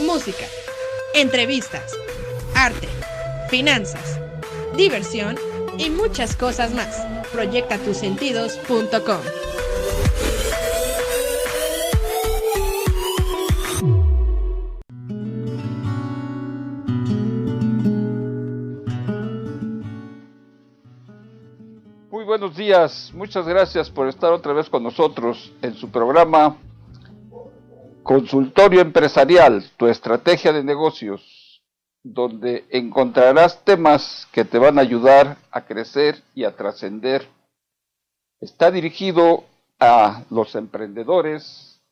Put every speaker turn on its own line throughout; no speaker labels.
música, entrevistas, arte, finanzas, diversión y muchas cosas más. Proyectatusentidos.com.
Muy buenos días, muchas gracias por estar otra vez con nosotros en su programa Consultorio Empresarial, tu estrategia de negocios, donde encontrarás temas que te van a ayudar a crecer y a trascender. Está dirigido a los emprendedores,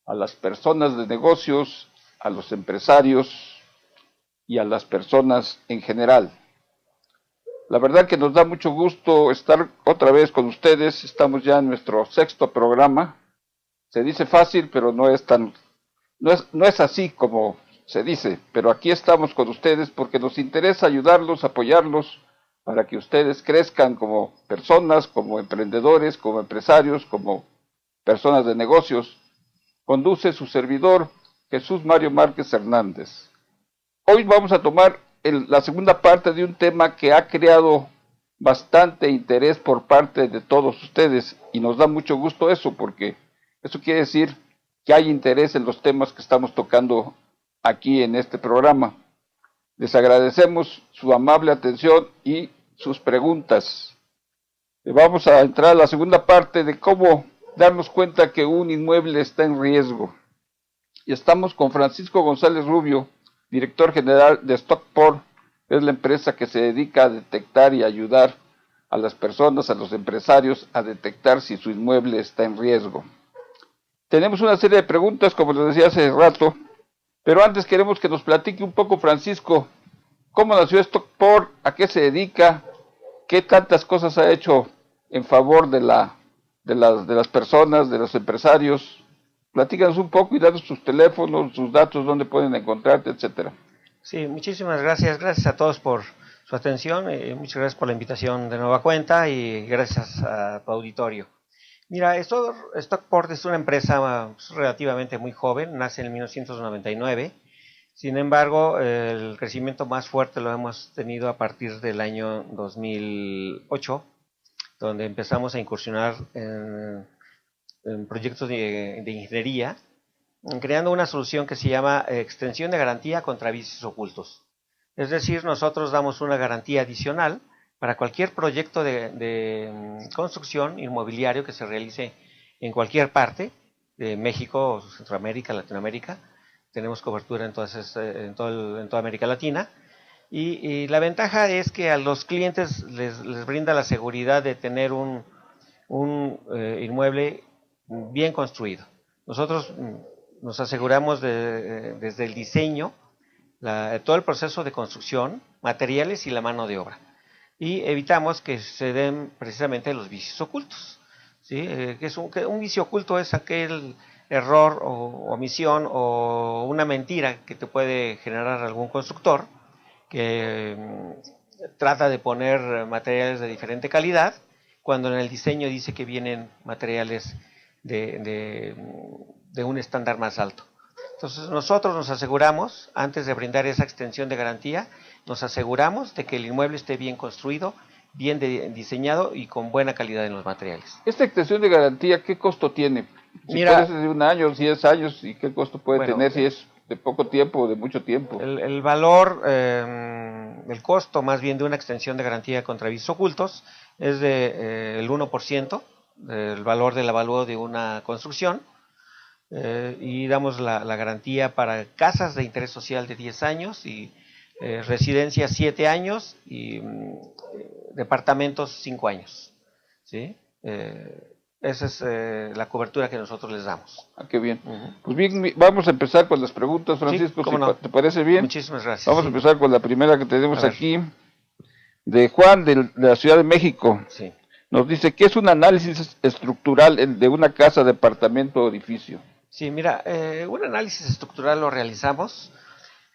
a las personas de negocios, a los empresarios y a las personas en general. La verdad que nos da mucho gusto estar otra vez con ustedes. Estamos ya en nuestro 6º programa. Se dice fácil, pero no es así como se dice. Pero aquí estamos con ustedes porque nos interesa ayudarlos, apoyarlos, para que ustedes crezcan como personas, como emprendedores, como empresarios, como personas de negocios. Conduce su servidor, Jesús Mario Márquez Hernández. Hoy vamos a tomar la segunda parte de un tema que ha creado bastante interés por parte de todos ustedes, y nos da mucho gusto eso, porque eso quiere decir que hay interés en los temas que estamos tocando aquí en este programa. Les agradecemos su amable atención y sus preguntas. Vamos a entrar a la segunda parte de cómo darnos cuenta que un inmueble está en riesgo. Y estamos con Francisco González Rubio, director general de Stockport. Es la empresa que se dedica a detectar y ayudar a las personas, a los empresarios, a detectar si su inmueble está en riesgo. Tenemos una serie de preguntas, como les decía hace rato, pero antes queremos que nos platique un poco, Francisco, cómo nació Stockport, a qué se dedica, qué tantas cosas ha hecho en favor de las personas, de los empresarios. Platícanos un poco y danos sus teléfonos, sus datos, dónde pueden encontrarte, etcétera.
Sí, muchísimas gracias. Gracias a todos por su atención. Muchas gracias por la invitación de nueva cuenta y gracias a tu auditorio. Mira, Stockport es una empresa relativamente muy joven, nace en 1999. Sin embargo, el crecimiento más fuerte lo hemos tenido a partir del año 2008, donde empezamos a incursionar en proyectos de ingeniería, creando una solución que se llama extensión de garantía contra vicios ocultos. Es decir, nosotros damos una garantía adicional para cualquier proyecto de construcción inmobiliario que se realice en cualquier parte de México, Centroamérica, Latinoamérica. Tenemos cobertura en toda América Latina. Y la ventaja es que a los clientes les brinda la seguridad de tener un inmueble bien construido. Nosotros nos aseguramos desde el diseño, todo el proceso de construcción, materiales y la mano de obra. Y evitamos que se den precisamente los vicios ocultos. ¿Sí? Un vicio oculto es aquel error o omisión o una mentira que te puede generar algún constructor que trata de poner materiales de diferente calidad cuando en el diseño dice que vienen materiales de un estándar más alto. Entonces nosotros nos aseguramos, antes de brindar esa extensión de garantía, nos aseguramos de que el inmueble esté bien construido, bien diseñado y con buena calidad en los materiales.
Esta extensión de garantía, ¿qué costo tiene? Si puede ser de 1 año, 10 años, ¿y qué costo puede tener si es de poco tiempo o de mucho tiempo?
El valor, el costo más bien de una extensión de garantía contra vicios ocultos es el 1% del valor del avalúo de una construcción, y damos la garantía para casas de interés social de 10 años y residencias 7 años y departamentos 5 años. ¿Sí? Esa es la cobertura que nosotros les damos.
Qué bien. Pues bien, vamos a empezar con las preguntas, Francisco,
sí, no.
¿te parece bien?
Muchísimas gracias.
Vamos a empezar con la primera que tenemos aquí, de Juan, de la Ciudad de México.
Sí.
Nos dice, ¿qué es un análisis estructural de una casa, departamento o edificio?
Sí, mira, un análisis estructural lo realizamos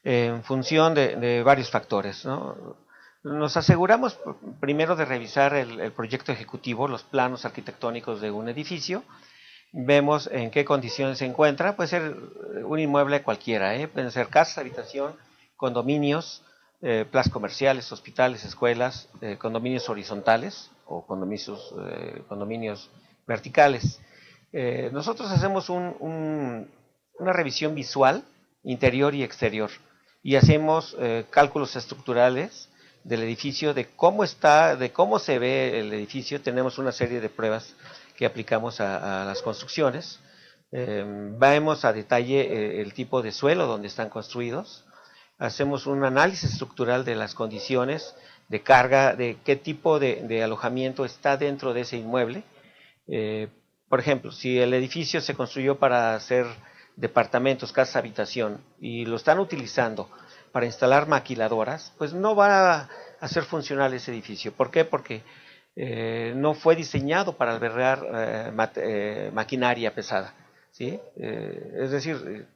en función de varios factores, ¿no? Nos aseguramos primero de revisar el proyecto ejecutivo, los planos arquitectónicos de un edificio, vemos en qué condiciones se encuentra. Puede ser un inmueble cualquiera, pueden ser casas, habitación, condominios, plazas comerciales, hospitales, escuelas, condominios horizontales o condominios verticales. Nosotros hacemos una revisión visual, interior y exterior, y hacemos cálculos estructurales del edificio, de cómo está, de cómo se ve el edificio. Tenemos una serie de pruebas que aplicamos a las construcciones. Vemos a detalle el tipo de suelo donde están construidos. Hacemos un análisis estructural de las condiciones de carga, de qué tipo de alojamiento está dentro de ese inmueble. Por ejemplo, si el edificio se construyó para hacer departamentos, casas, habitación, y lo están utilizando para instalar maquiladoras, pues no va a ser funcional ese edificio. ¿Por qué? Porque no fue diseñado para albergar maquinaria pesada, ¿sí? Es decir,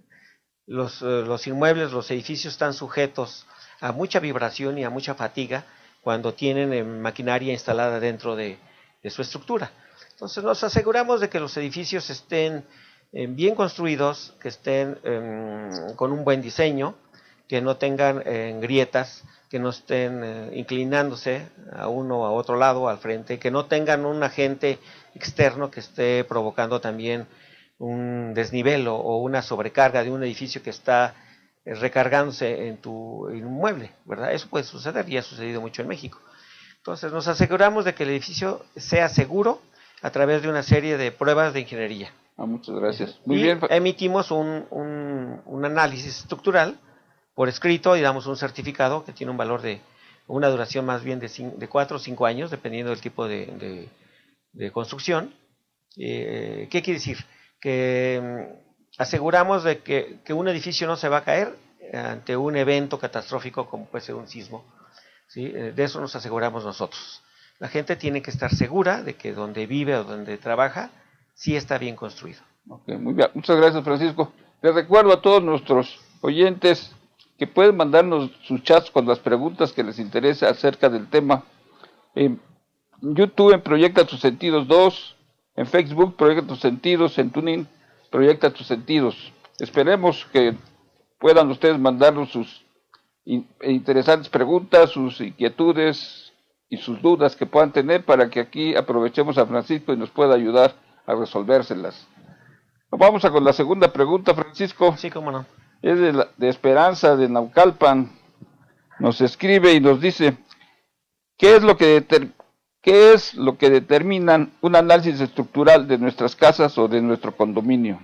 los inmuebles, los edificios están sujetos a mucha vibración y a mucha fatiga cuando tienen maquinaria instalada dentro de su estructura. Entonces nos aseguramos de que los edificios estén bien construidos, que estén con un buen diseño, que no tengan grietas, que no estén inclinándose a uno o a otro lado, al frente, que no tengan un agente externo que esté provocando también un desnivel o una sobrecarga de un edificio que está recargándose en tu inmueble, ¿verdad? Eso puede suceder y ha sucedido mucho en México. Entonces nos aseguramos de que el edificio sea seguro a través de una serie de pruebas de ingeniería.
Muchas gracias. Muy bien.
Emitimos un análisis estructural por escrito y damos un certificado que tiene un valor de una duración más bien de 4 o 5 años, dependiendo del tipo de construcción. ¿Qué quiere decir? Que aseguramos de que un edificio no se va a caer ante un evento catastrófico como puede ser un sismo, ¿sí? De eso nos aseguramos nosotros. La gente tiene que estar segura de que donde vive o donde trabaja sí está bien construido.
Okay, muy bien. Muchas gracias, Francisco. Les recuerdo a todos nuestros oyentes que pueden mandarnos sus chats con las preguntas que les interesa acerca del tema. En YouTube, en Proyecta Tus Sentidos 2, en Facebook, Proyecta Tus Sentidos, en TuneIn, Proyecta Tus Sentidos. Esperemos que puedan ustedes mandarnos sus interesantes preguntas, sus inquietudes y sus dudas que puedan tener para que aquí aprovechemos a Francisco y nos pueda ayudar a resolvérselas. Vamos con la segunda pregunta, Francisco.
Sí, cómo no.
Es de Esperanza, de Naucalpan. Nos escribe y nos dice, ¿qué es lo que determina un análisis estructural de nuestras casas o de nuestro condominio?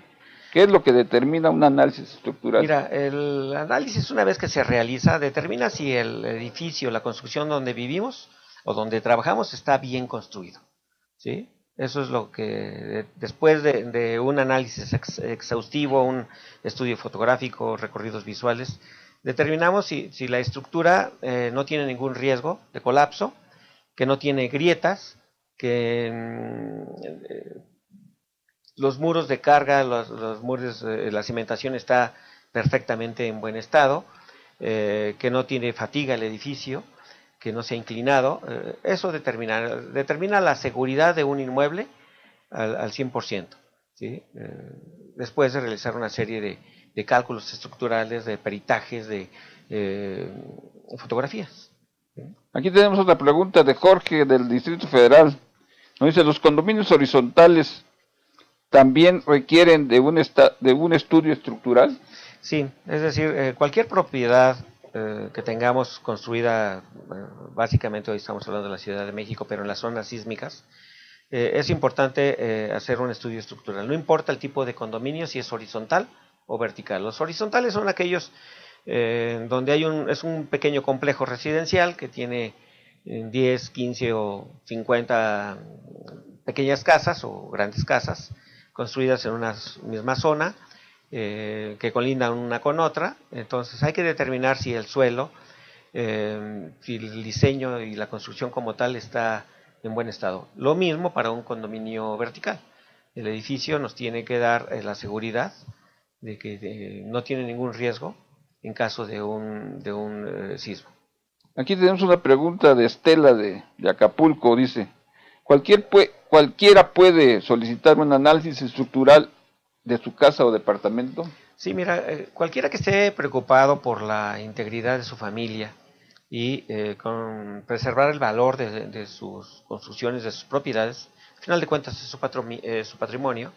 ¿Qué es lo que determina un análisis estructural?
Mira, el análisis, una vez que se realiza, determina si el edificio, la construcción donde vivimos o donde trabajamos está bien construido, ¿sí? Eso es lo que, después de un análisis exhaustivo, un estudio fotográfico, recorridos visuales, determinamos si la estructura no tiene ningún riesgo de colapso, que no tiene grietas, que los muros de carga, los muros, la cimentación está perfectamente en buen estado, que no tiene fatiga el edificio, que no sea inclinado. Eso determina la seguridad de un inmueble al 100%, ¿sí? Después de realizar una serie de cálculos estructurales, de peritajes, de fotografías. ¿Sí?
Aquí tenemos otra pregunta de Jorge del Distrito Federal. Nos dice, ¿los condominios horizontales también requieren de un estudio estructural?
Sí, es decir, cualquier propiedad que tengamos construida, básicamente hoy estamos hablando de la Ciudad de México, pero en las zonas sísmicas, es importante hacer un estudio estructural. No importa el tipo de condominio, si es horizontal o vertical. Los horizontales son aquellos donde es un pequeño complejo residencial que tiene 10, 15 o 50 pequeñas casas o grandes casas construidas en una misma zona, que colindan una con otra. Entonces hay que determinar si el suelo, si el diseño y la construcción como tal está en buen estado. Lo mismo para un condominio vertical. El edificio nos tiene que dar la seguridad de que no tiene ningún riesgo en caso de un sismo. Aquí
tenemos una pregunta de Estela de Acapulco. Dice, ¿cualquiera ¿cualquiera puede solicitar un análisis estructural de su casa o departamento?
Sí, mira, cualquiera que esté preocupado por la integridad de su familia y con preservar el valor de sus construcciones, de sus propiedades, al final de cuentas es su patrimonio,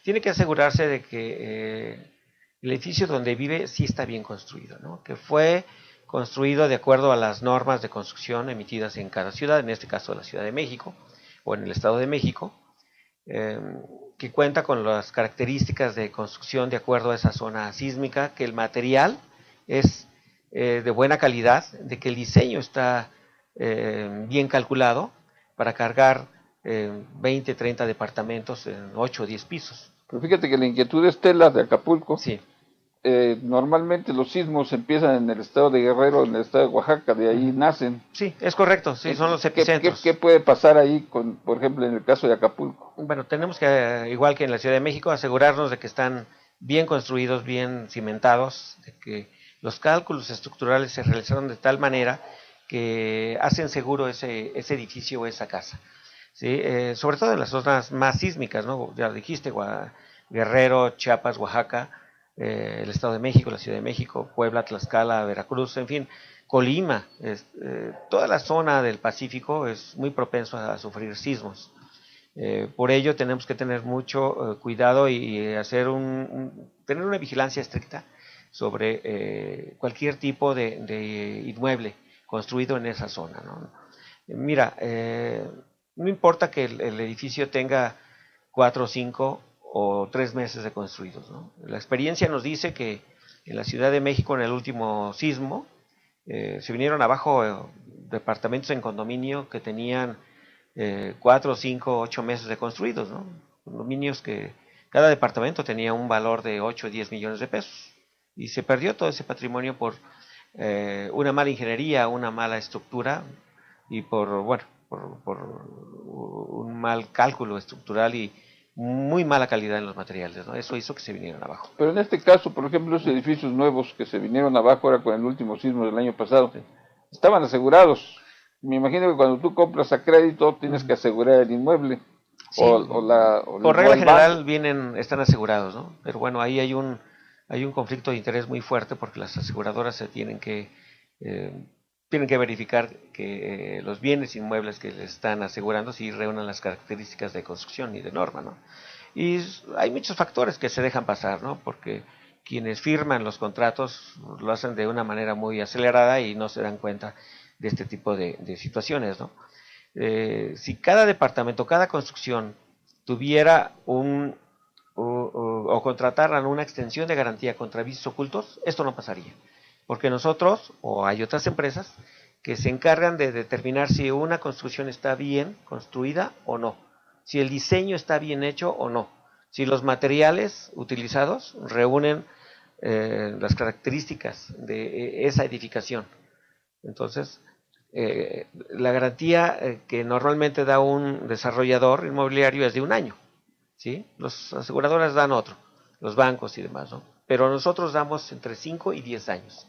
tiene que asegurarse de que el edificio donde vive sí está bien construido, ¿no? Que fue construido de acuerdo a las normas de construcción emitidas en cada ciudad, en este caso la Ciudad de México o en el Estado de México, que cuenta con las características de construcción de acuerdo a esa zona sísmica, que el material es de buena calidad, de que el diseño está bien calculado para cargar 20, 30 departamentos en 8 o 10 pisos.
Pero fíjate que la inquietud de Estela de Acapulco,
Sí.
Normalmente los sismos empiezan en el estado de Guerrero, en el estado de Oaxaca, de ahí nacen.
Sí, es correcto, sí, son los epicentros.
¿Qué puede pasar ahí, por ejemplo, en el caso de Acapulco?
Bueno, tenemos que, igual que en la Ciudad de México, asegurarnos de que están bien construidos, bien cimentados, de que los cálculos estructurales se realizaron de tal manera que hacen seguro ese edificio o esa casa. ¿Sí? Sobre todo en las zonas más sísmicas, ¿no? Ya lo dijiste, Guerrero, Chiapas, Oaxaca, el Estado de México, la Ciudad de México, Puebla, Tlaxcala, Veracruz, en fin, Colima, toda la zona del Pacífico es muy propenso a sufrir sismos. Por ello tenemos que tener mucho cuidado y hacer tener una vigilancia estricta sobre cualquier tipo de inmueble construido en esa zona, ¿no? Mira, no importa que el edificio tenga 4, 5 o 3 meses de construidos, ¿no? La experiencia nos dice que en la Ciudad de México, en el último sismo, se vinieron abajo departamentos en condominio que tenían 4, 5, 8 meses de construidos, ¿no? Condominios que cada departamento tenía un valor de 8 o 10 millones de pesos. Y se perdió todo ese patrimonio por una mala ingeniería, una mala estructura y por un mal cálculo estructural y muy mala calidad en los materiales, ¿no? Eso hizo que se vinieran abajo.
Pero en este caso, por ejemplo, los edificios nuevos que se vinieron abajo ahora con el último sismo del año pasado, sí, estaban asegurados. Me imagino que cuando tú compras a crédito tienes que asegurar el inmueble.
Sí, por regla general están asegurados, ¿no? Pero bueno, ahí hay un conflicto de interés muy fuerte porque las aseguradoras se tienen que verificar que los bienes inmuebles que le están asegurando sí reúnan las características de construcción y de norma, ¿no? Y hay muchos factores que se dejan pasar, ¿no? Porque quienes firman los contratos lo hacen de una manera muy acelerada y no se dan cuenta de este tipo de situaciones, ¿no? Si cada departamento, cada construcción tuviera o contrataran una extensión de garantía contra vicios ocultos, esto no pasaría. Porque nosotros, o hay otras empresas, que se encargan de determinar si una construcción está bien construida o no, si el diseño está bien hecho o no, si los materiales utilizados reúnen las características de esa edificación. Entonces, la garantía que normalmente da un desarrollador inmobiliario es de 1 año, ¿sí? Los aseguradoras dan otro, los bancos y demás, ¿no? Pero nosotros damos entre 5 y 10 años.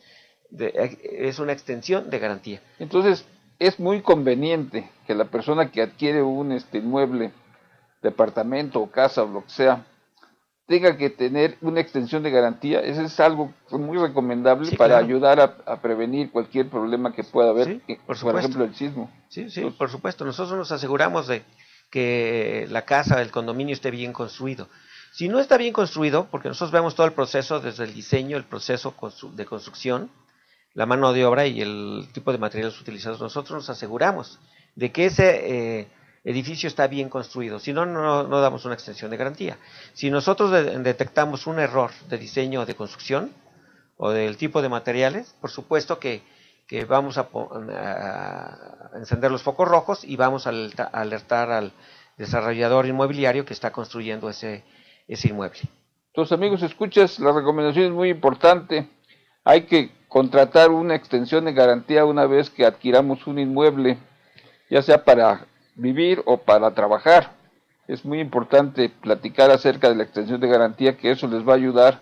Es una extensión de garantía.
Entonces, es muy conveniente que la persona que adquiere un inmueble, departamento o casa o lo que sea, tenga que tener una extensión de garantía. Eso es algo muy recomendable, sí, para ayudar a prevenir cualquier problema que pueda haber, sí, por ejemplo el sismo.
Sí, sí, por supuesto. Nosotros nos aseguramos de que la casa, el condominio esté bien construido. Si no está bien construido, porque nosotros vemos todo el proceso, desde el diseño, el proceso de construcción, la mano de obra y el tipo de materiales utilizados, nosotros nos aseguramos de que ese edificio está bien construido. Si no, no damos una extensión de garantía. Si nosotros detectamos un error de diseño o de construcción o del tipo de materiales, por supuesto que vamos a encender los focos rojos y vamos a alertar al desarrollador inmobiliario que está construyendo ese inmueble.
Entonces, amigos, escuchas, la recomendación es muy importante. Hay que contratar una extensión de garantía una vez que adquiramos un inmueble, ya sea para vivir o para trabajar. Es muy importante platicar acerca de la extensión de garantía, que eso les va a ayudar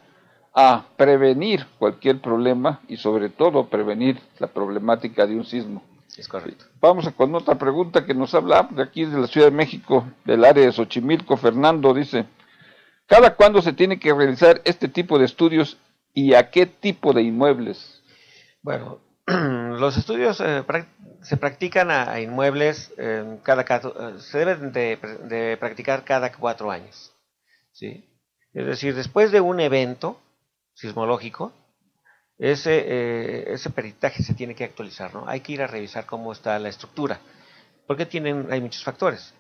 a prevenir cualquier problema y sobre todo prevenir la problemática de un sismo.
Es correcto.
Vamos con otra pregunta que nos habla de aquí de la Ciudad de México, del área de Xochimilco. Fernando dice, ¿cada cuándo se tiene que realizar este tipo de estudios y a qué tipo de inmuebles?
Bueno, los estudios se practican a inmuebles, se deben de practicar cada 4 años, ¿sí? Es decir, después de un evento sismológico, ese peritaje se tiene que actualizar, ¿no? Hay que ir a revisar cómo está la estructura, porque hay muchos factores.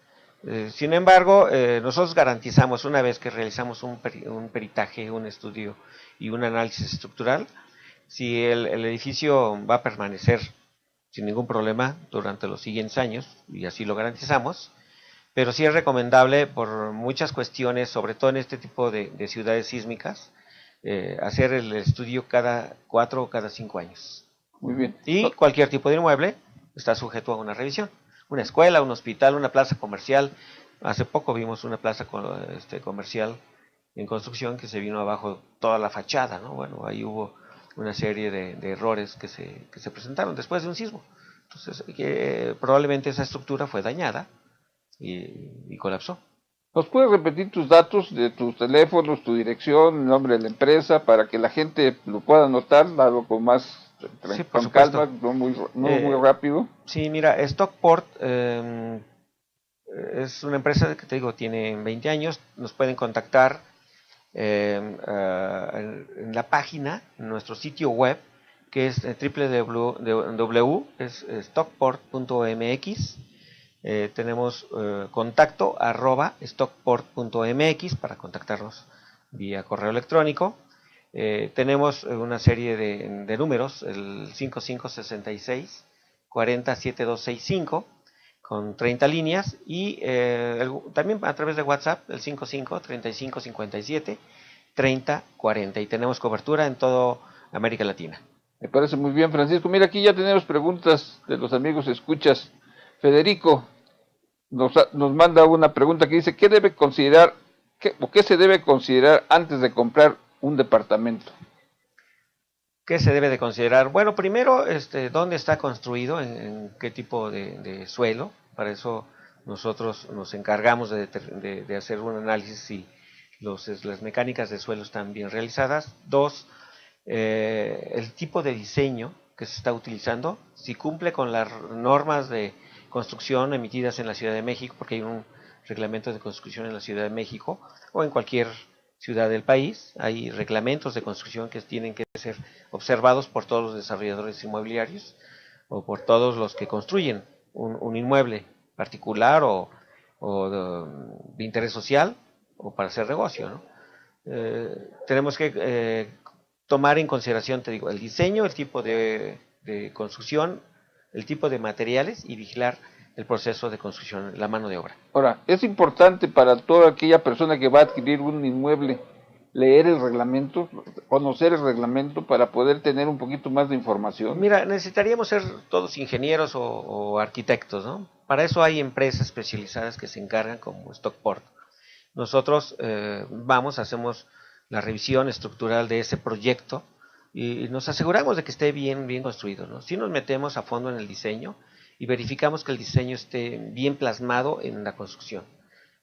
Sin embargo, nosotros garantizamos, una vez que realizamos un peritaje, un estudio y un análisis estructural, si el edificio va a permanecer sin ningún problema durante los siguientes años, y así lo garantizamos, pero sí es recomendable por muchas cuestiones, sobre todo en este tipo de ciudades sísmicas, hacer el estudio cada 4 o cada 5 años.
Muy bien.
Y cualquier tipo de inmueble está sujeto a una revisión. Una escuela, un hospital, una plaza comercial. Hace poco vimos una plaza comercial en construcción que se vino abajo toda la fachada, ¿no? Bueno, ahí hubo una serie de errores que se presentaron después de un sismo. Entonces, probablemente esa estructura fue dañada y colapsó.
¿Nos puedes repetir tus datos de tus teléfonos, tu dirección, el nombre de la empresa, para que la gente lo pueda anotar, algo con más
Sí,
con calma, no muy rápido?
Sí, mira, Stockport es una empresa que te digo, tiene 20 años, nos pueden contactar en la página, en nuestro sitio web, que es www.stockport.mx. Tenemos contacto @stockport.mx para contactarnos vía correo electrónico. Tenemos una serie de números, el 5566 40 7265 con 30 líneas y también a través de WhatsApp el 55 35 57 30 40 y tenemos cobertura en toda América Latina.
Me parece muy bien, Francisco. Mira, aquí ya tenemos preguntas de los amigos escuchas. Federico nos manda una pregunta que dice, ¿qué se debe considerar antes de comprar un departamento?
¿Qué se debe de considerar? Bueno, primero, ¿dónde está construido? ¿En qué tipo de suelo? Para eso nosotros nos encargamos de hacer un análisis si las mecánicas de suelo están bien realizadas. 2, el tipo de diseño que se está utilizando, si cumple con las normas de construcción emitidas en la Ciudad de México, porque hay un reglamento de construcción en la Ciudad de México o en cualquier ciudad del país, hay reglamentos de construcción que tienen que ser observados por todos los desarrolladores inmobiliarios o por todos los que construyen un inmueble particular o de interés social o para hacer negocio, ¿no? Tenemos que tomar en consideración, te digo, el diseño, el tipo de construcción, el tipo de materiales y vigilar el proceso de construcción, la mano de obra.
Ahora, es importante para toda aquella persona que va a adquirir un inmueble leer el reglamento, conocer el reglamento para poder tener un poquito más de información.
Mira, necesitaríamos ser todos ingenieros o arquitectos, ¿no? Para eso hay empresas especializadas que se encargan como Stockport. Nosotros hacemos la revisión estructural de ese proyecto y nos aseguramos de que esté bien construido, ¿no? Si nos metemos a fondo en el diseño y verificamos que el diseño esté bien plasmado en la construcción,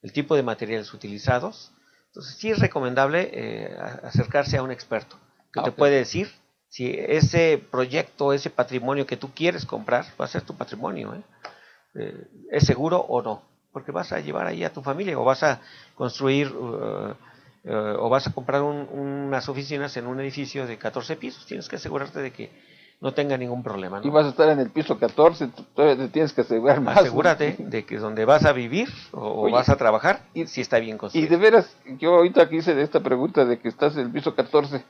el tipo de materiales utilizados. Entonces sí es recomendable acercarse a un experto que te puede decir si ese proyecto, ese patrimonio que tú quieres comprar va a ser tu patrimonio, es seguro o no, porque vas a llevar ahí a tu familia o vas a construir o vas a comprar unas oficinas en un edificio de 14 pisos, tienes que asegurarte de que no tenga ningún problema, ¿no?
Y vas a estar en el piso 14, todavía te tienes que asegurar más.
Asegúrate de que donde vas a vivir o vas a trabajar, si está bien construido.
Y de veras, yo ahorita que hice esta pregunta de que estás en el piso 14,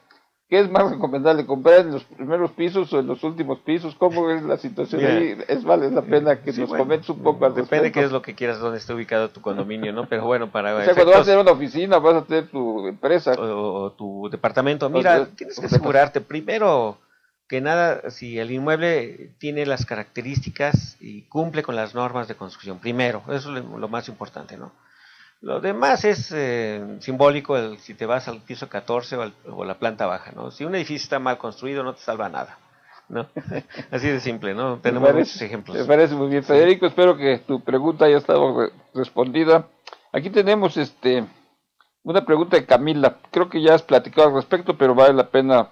¿qué es más recomendable, comprar en los primeros pisos o en los últimos pisos? ¿Cómo es la situación ahí? Vale la pena que nos comentes un poco al respecto.
Depende qué es lo que quieras, dónde esté ubicado tu condominio, ¿no? Pero bueno, para
o sea, cuando vas a tener una oficina, vas a tener tu empresa.
O tu departamento. Mira, tienes que asegurarte primero que nada, si el inmueble tiene las características y cumple con las normas de construcción, primero, eso es lo más importante, ¿no? Lo demás es simbólico, si te vas al piso 14 o la planta baja, ¿no? Si un edificio está mal construido, no te salva nada. ¿no? Así de simple, ¿no?
Me
Tenemos
parece,
muchos ejemplos.
me parece muy bien, Federico. Espero que tu pregunta haya estado respondida. Aquí tenemos una pregunta de Camila. Creo que ya has platicado al respecto, pero vale la pena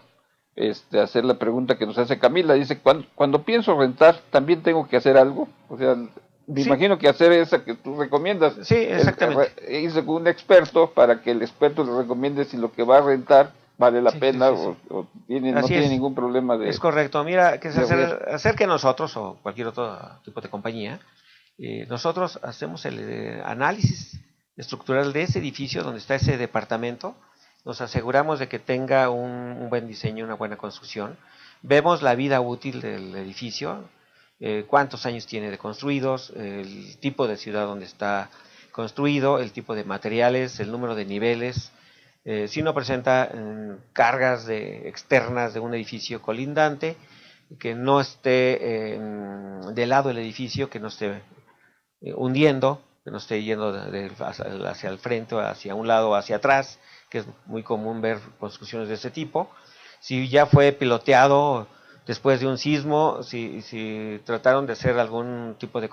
hacer la pregunta que nos hace Camila. Dice, cuando pienso rentar, ¿también tengo que hacer algo? O sea, me
Sí.
imagino que hacer esa que tú recomiendas.
Sí, exactamente.
Irse con un experto para que el experto le recomiende si lo que va a rentar vale la
Sí,
pena
sí, sí, sí.
o no
Así
tiene
es.
ningún problema de...
Es correcto. Mira, que se
de
acerque a nosotros o cualquier otro tipo de compañía. Nosotros hacemos el análisis estructural de ese edificio donde está ese departamento. Nos aseguramos de que tenga un buen diseño, una buena construcción. Vemos la vida útil del edificio, cuántos años tiene de construidos, el tipo de ciudad donde está construido, el tipo de materiales, el número de niveles. Si no presenta cargas externas de un edificio colindante, que no esté de lado el edificio, que no esté hundiendo, que no esté yendo hacia el frente o hacia un lado o hacia atrás, que es muy común ver construcciones de ese tipo. Si ya fue piloteado después de un sismo, si trataron de hacer algún tipo de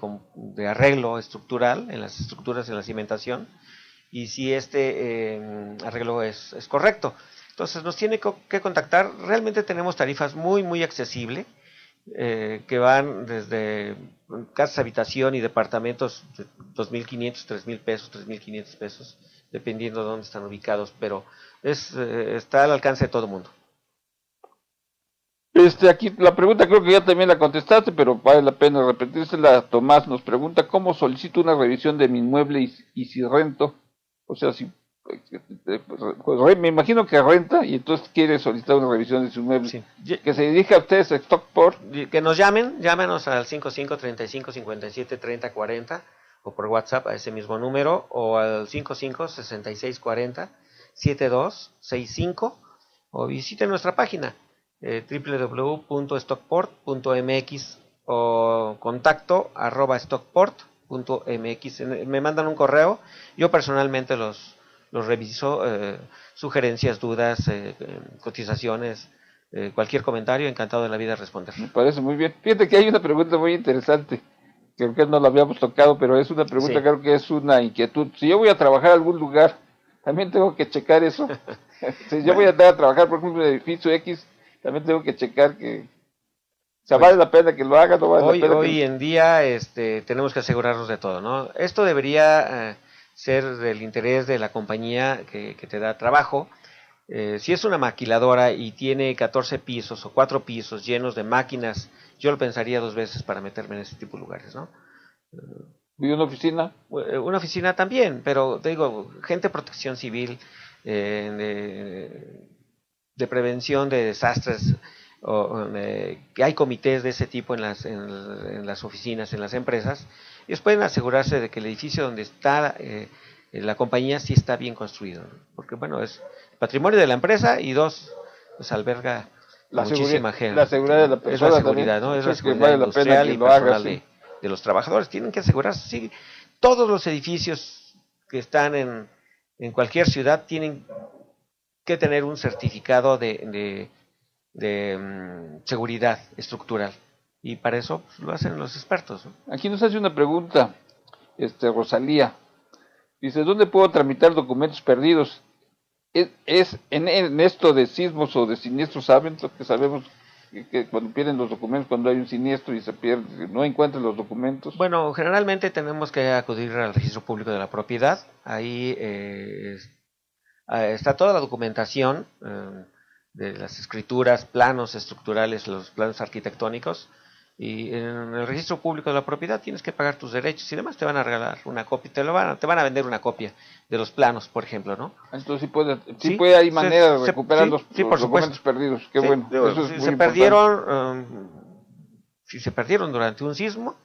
arreglo estructural en las estructuras de la cimentación, y si arreglo es correcto. Entonces nos tiene que contactar. Realmente tenemos tarifas muy accesibles, que van desde casas, habitación y departamentos de 2.500, 3.000 pesos, 3.500 pesos, dependiendo de dónde están ubicados, pero está al alcance de todo el mundo.
Aquí la pregunta creo que ya también la contestaste, pero vale la pena repetírsela. Tomás nos pregunta, ¿cómo solicito una revisión de mi inmueble y si rento? O sea, si pues, me imagino que renta y entonces quiere solicitar una revisión de su inmueble. Sí. Que se dirija a ustedes a Stockport.
Que nos llámenos al 55 35 57 30 40 o por WhatsApp a ese mismo número, o al 55 66 40 72 65, o visiten nuestra página www.stockport.mx o contacto@stockport.mx. Me mandan un correo, yo personalmente los reviso, sugerencias, dudas, cotizaciones, cualquier comentario, encantado de la vida de responder.
Me parece muy bien. Fíjate que hay una pregunta muy interesante, creo que no la habíamos tocado, pero es una pregunta, sí. Creo que es una inquietud. Si yo voy a trabajar a algún lugar, también tengo que checar eso. Si yo voy a andar a trabajar, por ejemplo, en el edificio X, también tengo que checar que, o sea, vale la pena que lo haga, no vale la pena.
Hoy en día tenemos que asegurarnos de todo, ¿no? Esto debería ser del interés de la compañía que te da trabajo. Si es una maquiladora y tiene 14 pisos o 4 pisos llenos de máquinas, yo lo pensaría 2 veces para meterme en ese tipo de lugares, ¿no?
¿Y una oficina?
Una oficina también, pero te digo, gente de protección civil, de prevención de desastres, que hay comités de ese tipo en las oficinas, en las empresas. Ellos pueden asegurarse de que el edificio donde está la compañía sí está bien construido, ¿no? Porque bueno, es patrimonio de la empresa y 2, pues alberga muchísima gente.
La seguridad de la persona.
Es la seguridad, ¿no? Es la seguridad industrial y personal de los trabajadores. Tienen que asegurarse, sí. Todos los edificios que están en cualquier ciudad tienen que tener un certificado de seguridad estructural, y para eso pues, lo hacen los expertos, ¿no?
Aquí nos hace una pregunta Rosalía, dice, ¿dónde puedo tramitar documentos perdidos? ¿Es en esto de sismos o de siniestros, saben? Lo que sabemos que cuando pierden los documentos, cuando hay un siniestro y se pierde, no encuentran los documentos.
Bueno, generalmente tenemos que acudir al registro público de la propiedad. Ahí está toda la documentación de las escrituras, planos estructurales, los planos arquitectónicos, y en el registro público de la propiedad tienes que pagar tus derechos y demás. Te van a regalar una copia, te van a vender una copia de los planos, por ejemplo, ¿no?
Entonces sí puede hay manera de recuperar los documentos perdidos. Qué bueno.
Eso es si se perdieron durante un sismo,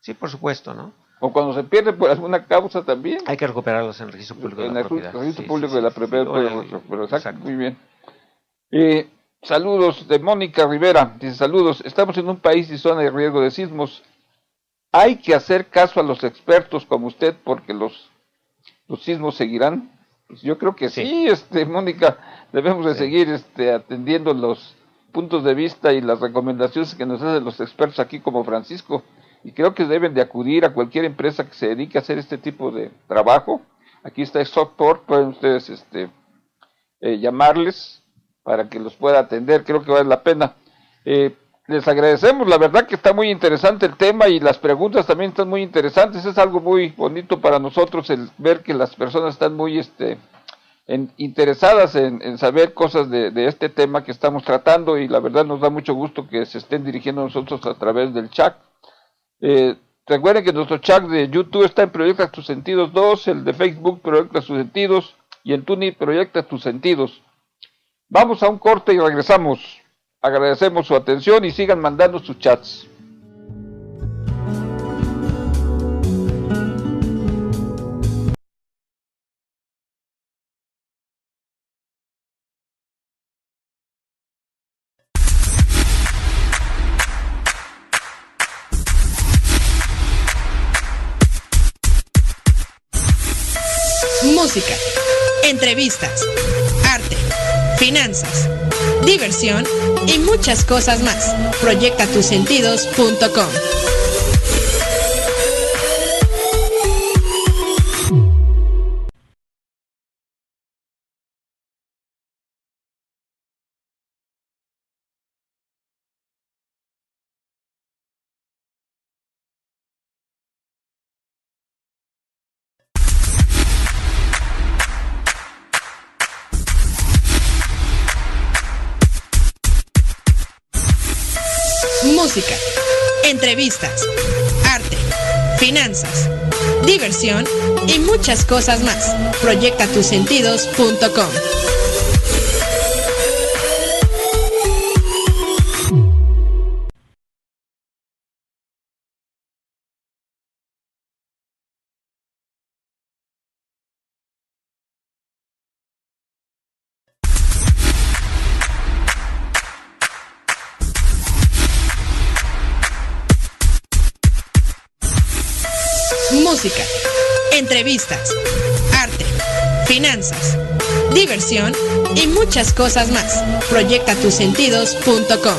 sí, por supuesto, ¿no?
O cuando se pierde por alguna causa también.
Hay que recuperarlos en el registro público de la propiedad.
En el registro público de la propiedad. Exacto, muy bien. Saludos de Mónica Rivera. Dice, saludos. Estamos en un país y zona de riesgo de sismos. Hay que hacer caso a los expertos como usted porque los sismos seguirán. Pues yo creo que sí, Mónica. Debemos de seguir atendiendo los puntos de vista y las recomendaciones que nos hacen los expertos aquí como Francisco, y creo que deben de acudir a cualquier empresa que se dedique a hacer este tipo de trabajo. Aquí está Softport, pueden ustedes llamarles para que los pueda atender, creo que vale la pena. Les agradecemos, la verdad que está muy interesante el tema y las preguntas también están muy interesantes. Es algo muy bonito para nosotros el ver que las personas están muy interesadas en saber cosas de este tema que estamos tratando, y la verdad nos da mucho gusto que se estén dirigiendo a nosotros a través del chat. Recuerden que nuestro chat de YouTube está en Proyecta Tus Sentidos 2, el de Facebook Proyecta Tus Sentidos y en TuneIn Proyecta Tus Sentidos. Vamos a un corte y regresamos. Agradecemos su atención y sigan mandando sus chats.
Música, entrevistas, arte, finanzas, diversión y muchas cosas más. Proyectatusentidos.com. Música, entrevistas, arte, finanzas, diversión y muchas cosas más. Proyectatusentidos.com. Música, entrevistas, arte, finanzas, diversión y muchas cosas más. Proyectatusentidos.com.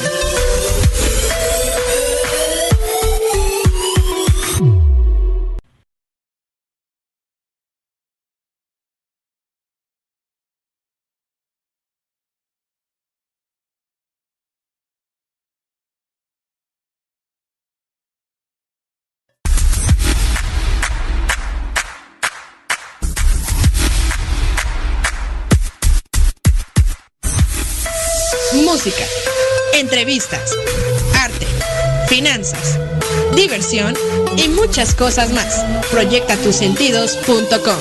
Música, entrevistas, arte, finanzas, diversión y muchas cosas más. Proyectatusentidos.com.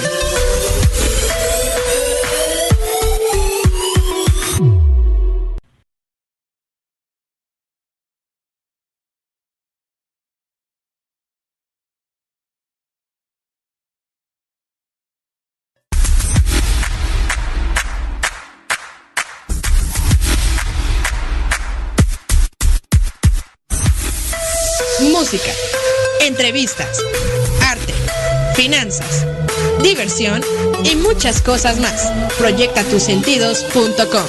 Música, entrevistas, arte, finanzas, diversión y muchas cosas más. Proyectatusentidos.com.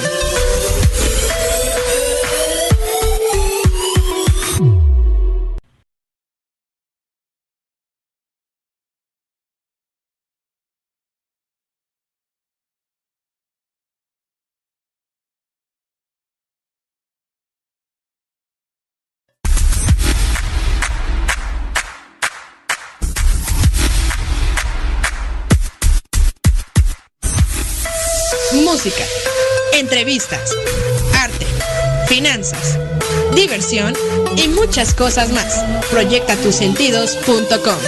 Música, entrevistas, arte, finanzas, diversión y muchas cosas más. Proyectatusentidos.com.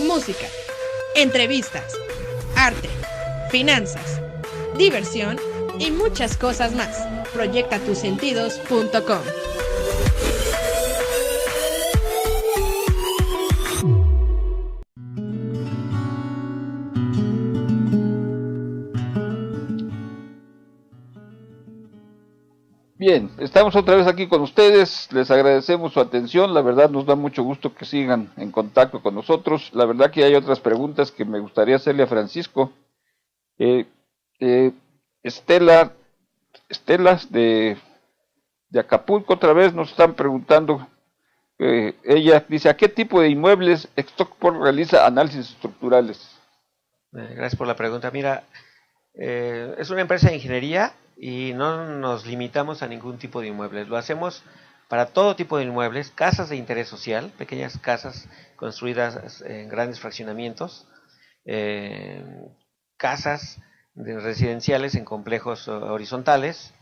música, entrevistas, arte, finanzas, diversión y muchas cosas más. Proyectatusentidos.com.
Bien, estamos otra vez aquí con ustedes, les agradecemos su atención, la verdad nos da mucho gusto que sigan en contacto con nosotros, la verdad que hay otras preguntas que me gustaría hacerle a Francisco. Estelas de Acapulco otra vez nos están preguntando, ella dice, ¿a qué tipo de inmuebles Stockport realiza análisis estructurales?
Gracias por la pregunta. Mira, es una empresa de ingeniería y no nos limitamos a ningún tipo de inmuebles. Lo hacemos para todo tipo de inmuebles, casas de interés social, pequeñas casas construidas en grandes fraccionamientos, casas residenciales en complejos horizontales,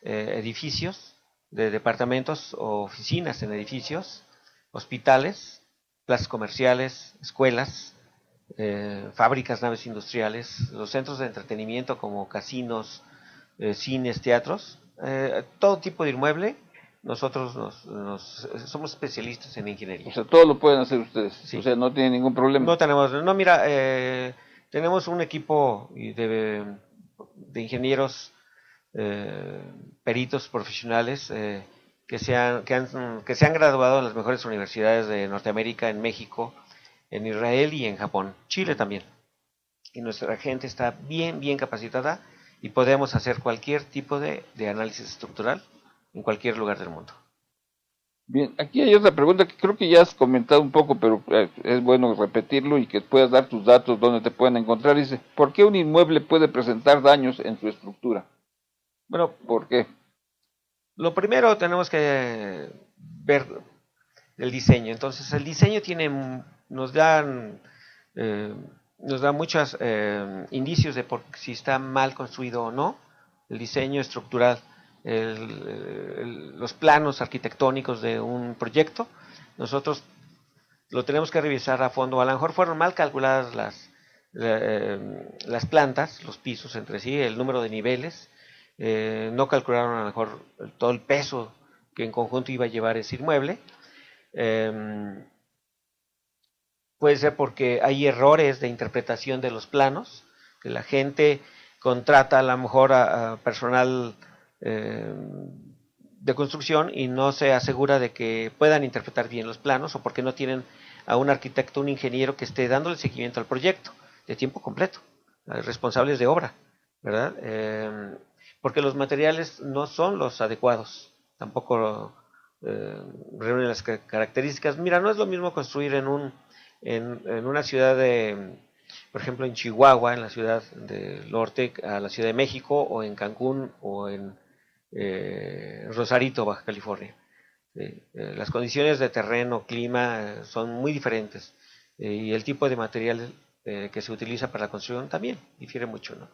edificios de departamentos o oficinas en edificios, hospitales, plazas comerciales, escuelas, fábricas, naves industriales, los centros de entretenimiento como casinos, cines, teatros, todo tipo de inmueble. Nosotros somos especialistas en ingeniería.
O sea, todo lo pueden hacer ustedes,
sí.
O sea, no tienen ningún problema.
Mira, tenemos un equipo de ingenieros, peritos profesionales que se han graduado en las mejores universidades de Norteamérica, en México, en Israel y en Japón, Chile también. Y nuestra gente está bien capacitada y podemos hacer cualquier tipo de análisis estructural en cualquier lugar del mundo.
Bien, aquí hay otra pregunta que creo que ya has comentado un poco, pero es bueno repetirlo y que puedas dar tus datos donde te pueden encontrar. Dice, ¿por qué un inmueble puede presentar daños en su estructura?
Bueno,
¿por qué?
Lo primero tenemos que ver el diseño. Entonces, el diseño nos da muchos indicios de si está mal construido o no. El diseño estructural, los planos arquitectónicos de un proyecto, nosotros lo tenemos que revisar a fondo. A lo mejor fueron mal calculadas las plantas, los pisos entre sí, el número de niveles, no calcularon a lo mejor todo el peso que en conjunto iba a llevar ese inmueble. Puede ser porque hay errores de interpretación de los planos, que la gente contrata a lo mejor a personal de construcción y no se asegura de que puedan interpretar bien los planos, o porque no tienen a un arquitecto, un ingeniero que esté dándole seguimiento al proyecto de tiempo completo, responsables de obra, ¿verdad? Porque los materiales no son los adecuados, tampoco reúnen las características. Mira, no es lo mismo construir en una ciudad por ejemplo, en Chihuahua, en la ciudad del norte, a la Ciudad de México, o en Cancún, o en Rosarito, Baja California. Las condiciones de terreno, clima, son muy diferentes, y el tipo de material que se utiliza para la construcción también difiere mucho, ¿no?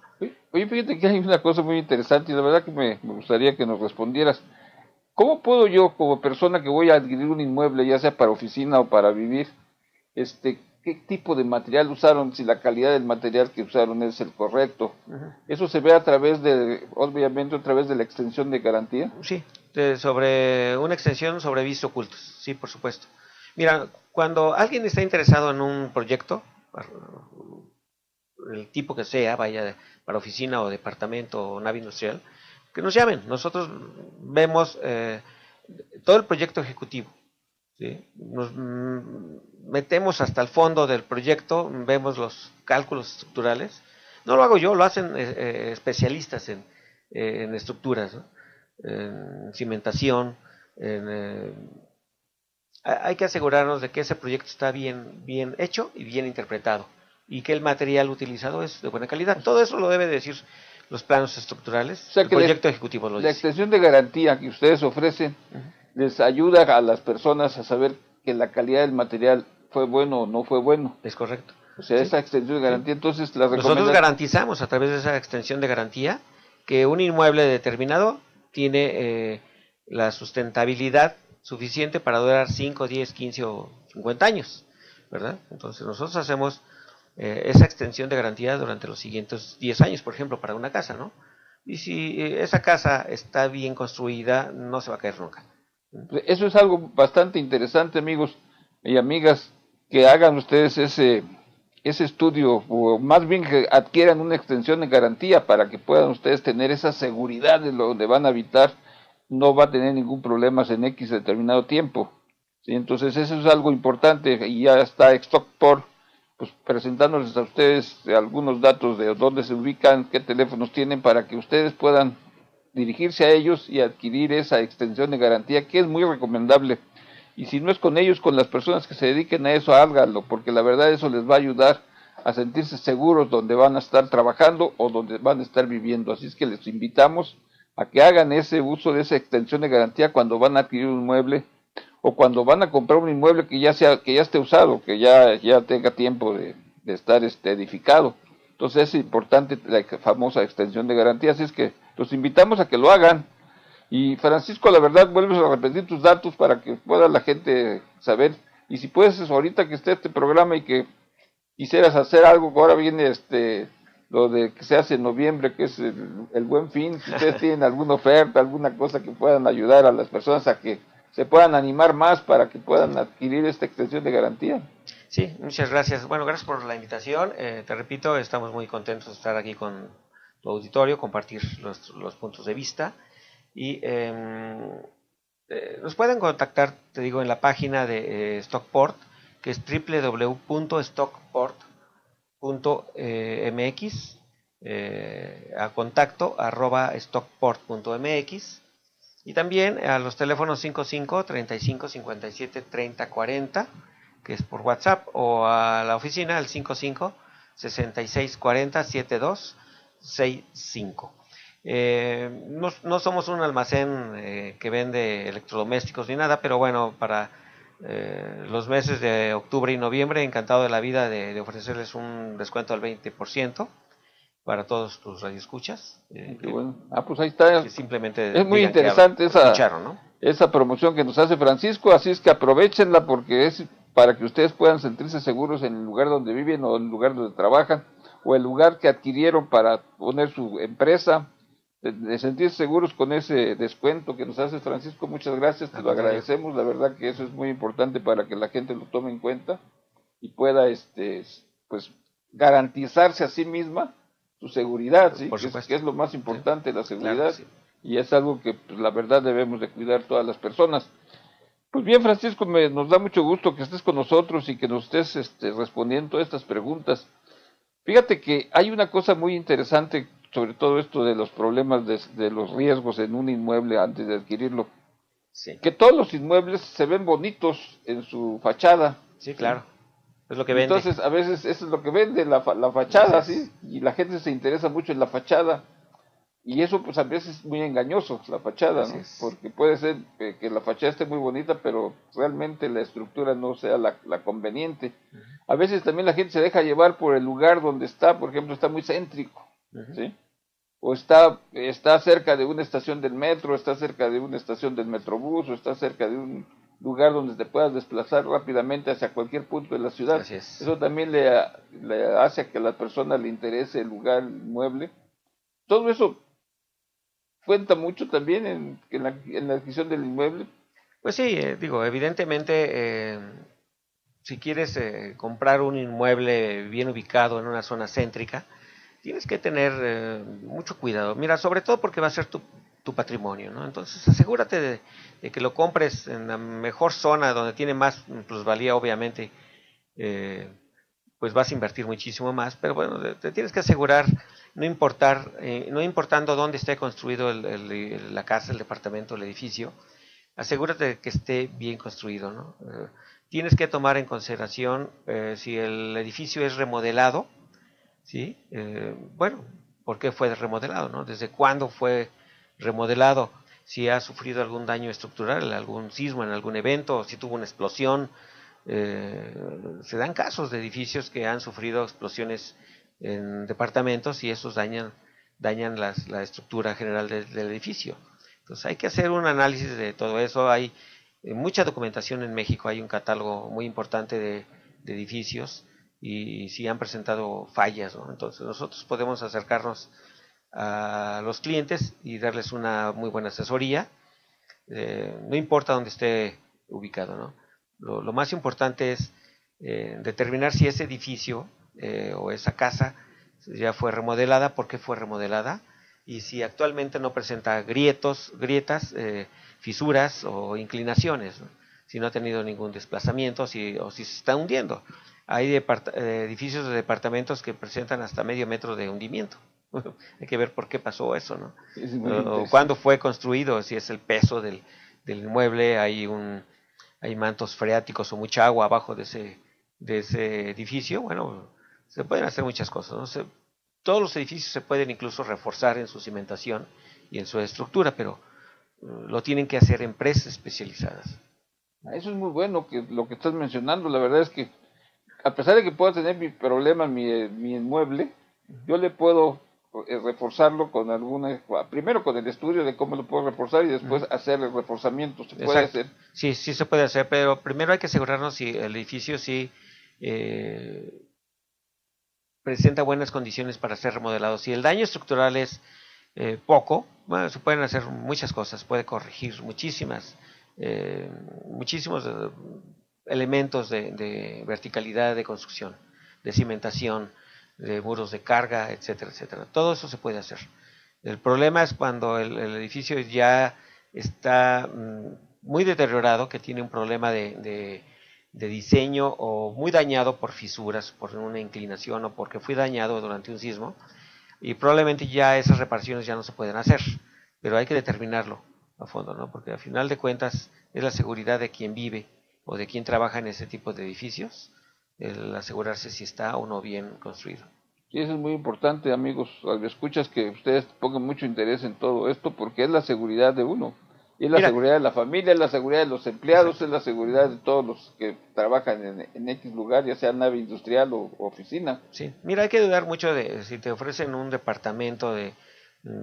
Oye, fíjate que hay una cosa muy interesante y la verdad que me gustaría que nos respondieras. ¿Cómo puedo yo, como persona que voy a adquirir un inmueble, ya sea para oficina o para vivir, qué tipo de material usaron, si la calidad del material que usaron es el correcto? Uh-huh. Eso se ve obviamente a través de la extensión de garantía.
Sí, sobre una extensión sobre avisos ocultos, sí, por supuesto. Mira, cuando alguien está interesado en un proyecto, el tipo que sea, vaya para oficina o departamento o nave industrial, que nos llamen. Nosotros vemos todo el proyecto ejecutivo, ¿sí? Nos metemos hasta el fondo del proyecto, vemos los cálculos estructurales. No lo hago yo, lo hacen especialistas en estructuras, ¿no? En cimentación. Hay que asegurarnos de que ese proyecto está bien hecho y bien interpretado, y que el material utilizado es de buena calidad. Todo eso lo debe decir los planos estructurales, o sea, el proyecto ejecutivo lo dice.
La extensión de garantía que ustedes ofrecen les ayuda a las personas a saber que la calidad del material fue bueno o no fue bueno.
Es correcto.
O sea, esa extensión de garantía, entonces la
nosotros garantizamos a través de esa extensión de garantía que un inmueble determinado tiene la sustentabilidad suficiente para durar 5, 10, 15 o 50 años. ¿verdad? Entonces nosotros hacemos esa extensión de garantía durante los siguientes 10 años, por ejemplo, para una casa, ¿no? Y si esa casa está bien construida, no se va a caer nunca.
Eso es algo bastante interesante, amigos y amigas, que hagan ustedes ese estudio, o más bien que adquieran una extensión de garantía para que puedan ustedes tener esa seguridad de donde van a habitar, no va a tener ningún problema en X determinado tiempo. ¿Sí? Entonces eso es algo importante y ya está Stockport pues presentándoles a ustedes algunos datos de dónde se ubican, qué teléfonos tienen para que ustedes puedan dirigirse a ellos y adquirir esa extensión de garantía que es muy recomendable. Y si no es con ellos, con las personas que se dediquen a eso, háganlo, porque la verdad eso les va a ayudar a sentirse seguros donde van a estar trabajando o donde van a estar viviendo. Así es que les invitamos a que hagan ese uso de esa extensión de garantía cuando van a adquirir un inmueble o cuando van a comprar un inmueble que ya esté usado, que ya tenga tiempo de estar edificado. Entonces es importante la famosa extensión de garantía, así es que los invitamos a que lo hagan. Y Francisco, la verdad, vuelves a repetir tus datos para que pueda la gente saber. Y si puedes, ahorita que esté este programa y que quisieras hacer algo, que ahora viene lo de que se hace en noviembre, que es el Buen Fin, si ustedes tienen alguna oferta, alguna cosa que puedan ayudar a las personas a que se puedan animar más para que puedan adquirir esta extensión de garantía.
Sí, muchas gracias. Bueno, gracias por la invitación. Te repito, estamos muy contentos de estar aquí con tu auditorio, compartir los puntos de vista. Y nos pueden contactar, te digo, en la página de Stockport, que es www.stockport.mx, a contacto @stockport.mx, y también a los teléfonos 55 35 57 30 40, que es por WhatsApp, o a la oficina al 55 66 40 72 65. No somos un almacén que vende electrodomésticos ni nada, pero bueno, para los meses de octubre y noviembre, encantado de la vida de ofrecerles un descuento al 20% para todos tus radioescuchas.
Qué bueno. Pues ahí está.
Que simplemente
es muy interesante
¿no?
esa promoción que nos hace Francisco, así es que aprovechenla porque es para que ustedes puedan sentirse seguros en el lugar donde viven o en el lugar donde trabajan o el lugar que adquirieron para poner su empresa, de sentirse seguros con ese descuento que nos hace Francisco. Muchas gracias, te lo agradecemos, la verdad que eso es muy importante para que la gente lo tome en cuenta y pueda pues garantizarse a sí misma su seguridad, ¿sí? Que es lo más importante, la seguridad, claro, sí. Y es algo que pues, la verdad debemos de cuidar todas las personas. Pues bien, Francisco, nos da mucho gusto que estés con nosotros y que nos estés respondiendo todas estas preguntas. Fíjate que hay una cosa muy interesante sobre todo esto de los problemas de los riesgos en un inmueble antes de adquirirlo. Sí. Que todos los inmuebles se ven bonitos en su fachada.
Sí, claro. Es lo que vende.
Entonces, a veces eso es lo que vende, la fachada, ¿sí? Y la gente se interesa mucho en la fachada. Y eso, pues, a veces es muy engañoso, la fachada, ¿no? Porque puede ser que la fachada esté muy bonita, pero realmente la estructura no sea la conveniente. A veces también la gente se deja llevar por el lugar donde está, por ejemplo, está muy céntrico, ¿sí? O está cerca de una estación del metro, está cerca de una estación del metrobús, o está cerca de un lugar donde te puedas desplazar rápidamente hacia cualquier punto de la ciudad. Eso también le hace a que a la persona le interese el lugar, el inmueble. Todo eso cuenta mucho también en la adquisición del inmueble.
Pues sí, digo, evidentemente, si quieres comprar un inmueble bien ubicado en una zona céntrica, tienes que tener mucho cuidado. Mira, sobre todo porque va a ser tu patrimonio, ¿no? Entonces asegúrate de que lo compres en la mejor zona, donde tiene más plusvalía, obviamente, pues vas a invertir muchísimo más, pero bueno, te tienes que asegurar, no importando dónde esté construido la casa, el departamento, el edificio, asegúrate de que esté bien construido, ¿no? Tienes que tomar en consideración si el edificio es remodelado, ¿sí? Bueno, ¿por qué fue remodelado, no? ¿Desde cuándo fue remodelado? Si ha sufrido algún daño estructural, algún sismo en algún evento, si tuvo una explosión. Se dan casos de edificios que han sufrido explosiones en departamentos y esos dañan la estructura general del edificio. Entonces hay que hacer un análisis de todo eso. Hay mucha documentación en México, hay un catálogo muy importante de de edificios y si han presentado fallas, ¿no? Entonces nosotros podemos acercarnos a los clientes y darles una muy buena asesoría, no importa dónde esté ubicado, ¿no? Lo más importante es determinar si ese edificio o esa casa ya fue remodelada, por qué fue remodelada, y si actualmente no presenta grietas, fisuras o inclinaciones, ¿no? Si no ha tenido ningún desplazamiento o si se está hundiendo. Hay edificios de departamentos que presentan hasta medio metro de hundimiento. Hay que ver por qué pasó eso, ¿no? O cuándo fue construido, si es el peso del inmueble, hay mantos freáticos o mucha agua abajo de ese edificio. Bueno, se pueden hacer muchas cosas, ¿no? Todos los edificios se pueden incluso reforzar en su cimentación y en su estructura, pero lo tienen que hacer empresas especializadas.
Eso es muy bueno que lo que estás mencionando. La verdad es que a pesar de que pueda tener mi problema, mi inmueble, yo le puedo reforzarlo con primero con el estudio de cómo lo puedo reforzar y después hacer el reforzamiento. ¿Se puede hacer?
Sí, sí se puede hacer, pero primero hay que asegurarnos si el edificio sí presenta buenas condiciones para ser remodelado. Si el daño estructural es poco, bueno, se pueden hacer muchas cosas, puede corregir muchísimos elementos de verticalidad de construcción, de cimentación, de muros de carga, etcétera, etcétera. Todo eso se puede hacer. El problema es cuando el edificio ya está muy deteriorado, que tiene un problema de diseño o muy dañado por fisuras, por una inclinación o porque fue dañado durante un sismo, y probablemente ya esas reparaciones ya no se pueden hacer, pero hay que determinarlo a fondo, ¿no? Porque al final de cuentas es la seguridad de quien vive o de quien trabaja en ese tipo de edificios, el asegurarse si está o no bien construido.
Y eso es muy importante, amigos, escuchas que ustedes pongan mucho interés en todo esto porque es la seguridad de uno. Y es la seguridad de la familia, es la seguridad de los empleados, exacto, es la seguridad de todos los que trabajan en X lugar, ya sea nave industrial o oficina.
Sí, mira, hay que dudar mucho de si te ofrecen un departamento de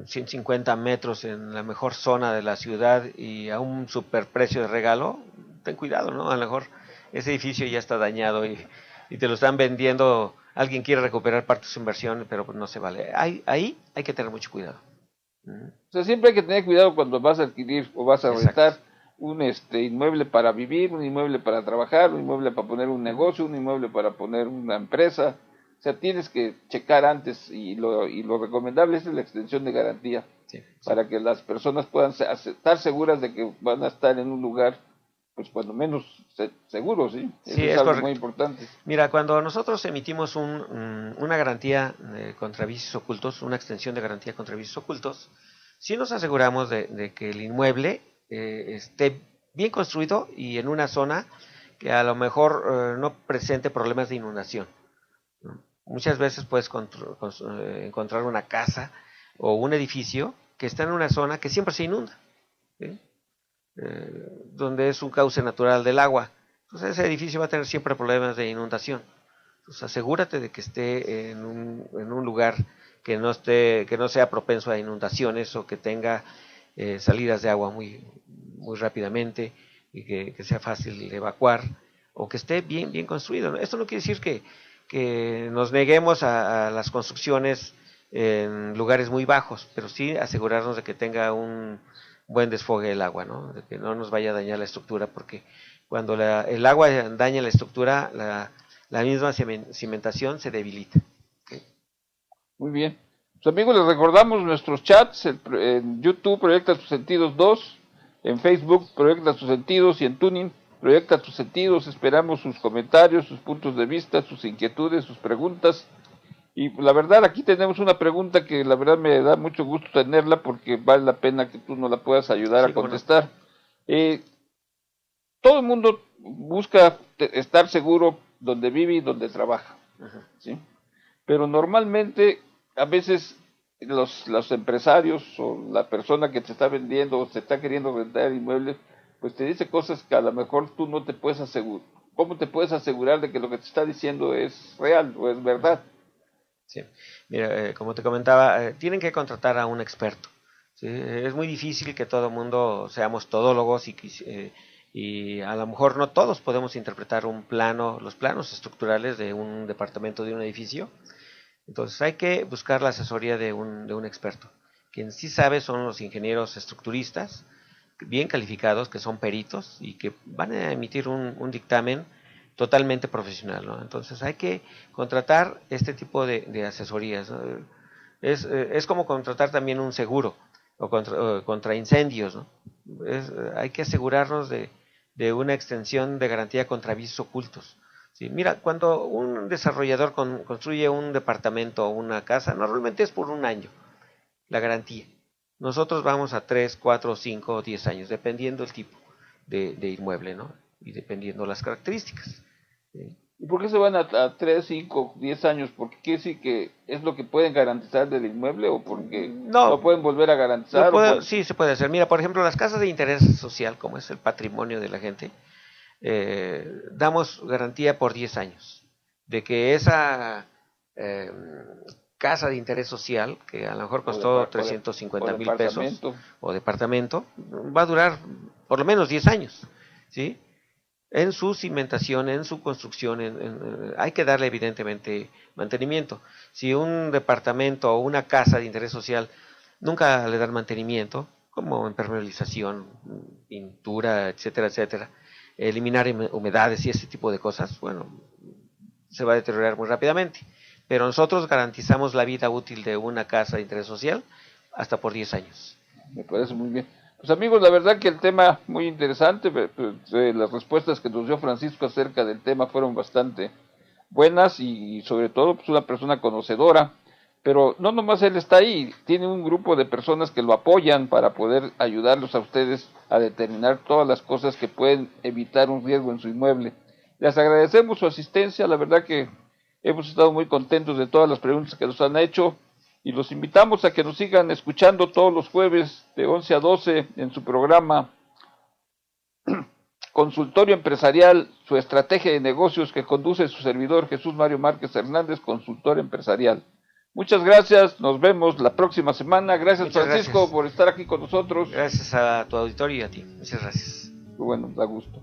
150 metros en la mejor zona de la ciudad y a un superprecio de regalo, ten cuidado, ¿no? A lo mejor ese edificio ya está dañado y te lo están vendiendo, alguien quiere recuperar parte de su inversión, pero pues no se vale. Ahí hay que tener mucho cuidado.
O sea, siempre hay que tener cuidado cuando vas a adquirir o vas a rentar un inmueble para vivir, un inmueble para trabajar, un inmueble para poner un negocio, un inmueble para poner una empresa. O sea, tienes que checar antes y lo recomendable es la extensión de garantía, para que las personas puedan estar seguras de que van a estar en un lugar, pues cuando menos seguro, ¿sí? Eso es algo muy importante.
Mira, cuando nosotros emitimos una garantía contra vicios ocultos, una extensión de garantía contra vicios ocultos, sí nos aseguramos de que el inmueble esté bien construido y en una zona que a lo mejor no presente problemas de inundación. Muchas veces puedes encontrar una casa o un edificio que está en una zona que siempre se inunda, ¿sí? Donde es un cauce natural del agua. Entonces ese edificio va a tener siempre problemas de inundación. Entonces asegúrate de que esté en un lugar que no sea propenso a inundaciones o que tenga salidas de agua muy, muy rápidamente y que sea fácil de evacuar o que esté bien construido. Esto no quiere decir que nos neguemos a las construcciones en lugares muy bajos, pero sí asegurarnos de que tenga un buen desfogue del agua, ¿no? De que no nos vaya a dañar la estructura, porque cuando el agua daña la estructura, la misma cimentación se debilita. ¿Okay?
Muy bien. Pues amigos, les recordamos nuestros chats en YouTube, Proyecta tus Sentidos 2, en Facebook, Proyecta tus Sentidos, y en Tuning, Proyecta tus Sentidos. Esperamos sus comentarios, sus puntos de vista, sus inquietudes, sus preguntas. Y la verdad, aquí tenemos una pregunta que la verdad me da mucho gusto tenerla porque vale la pena que tú nos la puedas ayudar a contestar. Todo el mundo busca estar seguro donde vive y donde trabaja, ¿sí? Pero normalmente, a veces, los empresarios o la persona que te está vendiendo o te está queriendo rentar inmuebles, pues te dice cosas que a lo mejor tú no te puedes asegurar. ¿Cómo te puedes asegurar de que lo que te está diciendo es real o es verdad?
Sí, mira, como te comentaba, tienen que contratar a un experto, ¿sí? Es muy difícil que todo el mundo seamos todólogos y y a lo mejor no todos podemos interpretar un plano, los planos estructurales de un departamento, de un edificio. Entonces hay que buscar la asesoría de un experto. Quien sí sabe son los ingenieros estructuristas, bien calificados, que son peritos y que van a emitir un dictamen totalmente profesional, ¿no? Entonces hay que contratar este tipo de asesorías, ¿no? Es como contratar también un seguro o contra incendios, ¿no? Hay que asegurarnos de una extensión de garantía contra avisos ocultos. Sí, mira, cuando un desarrollador construye un departamento o una casa, normalmente es por un año la garantía. Nosotros vamos a 3, 4, 5 o 10 años, dependiendo el tipo de inmueble, ¿no? Y dependiendo las características.
¿Y por qué se van a 3, 5, 10 años? ¿Porque quiere decir que es lo que pueden garantizar del inmueble o porque
No,
lo pueden volver a garantizar?
Sí, se puede hacer. Mira, por ejemplo, las casas de interés social, como es el patrimonio de la gente, damos garantía por 10 años de que esa casa de interés social, que a lo mejor costó 350,000 pesos, o departamento, va a durar por lo menos 10 años, ¿sí? En su cimentación, en su construcción, hay que darle evidentemente mantenimiento. Si un departamento o una casa de interés social nunca le dan mantenimiento, como impermeabilización, pintura, etcétera, etcétera, eliminar humedades y ese tipo de cosas, bueno, se va a deteriorar muy rápidamente. Pero nosotros garantizamos la vida útil de una casa de interés social hasta por 10 años.
Me parece muy bien. Pues amigos, la verdad que el tema muy interesante, las respuestas que nos dio Francisco acerca del tema fueron bastante buenas y sobre todo pues una persona conocedora, pero no nomás él está ahí, tiene un grupo de personas que lo apoyan para poder ayudarlos a ustedes a determinar todas las cosas que pueden evitar un riesgo en su inmueble. Les agradecemos su asistencia, la verdad que hemos estado muy contentos de todas las preguntas que nos han hecho y los invitamos a que nos sigan escuchando todos los jueves de 11 a 12 en su programa Consultorio Empresarial, su estrategia de negocios que conduce su servidor Jesús Mario Márquez Hernández, consultor empresarial. Muchas gracias, nos vemos la próxima semana. Gracias Francisco por estar aquí con nosotros.
Gracias a tu auditorio y a ti. Muchas gracias.
Bueno, da gusto.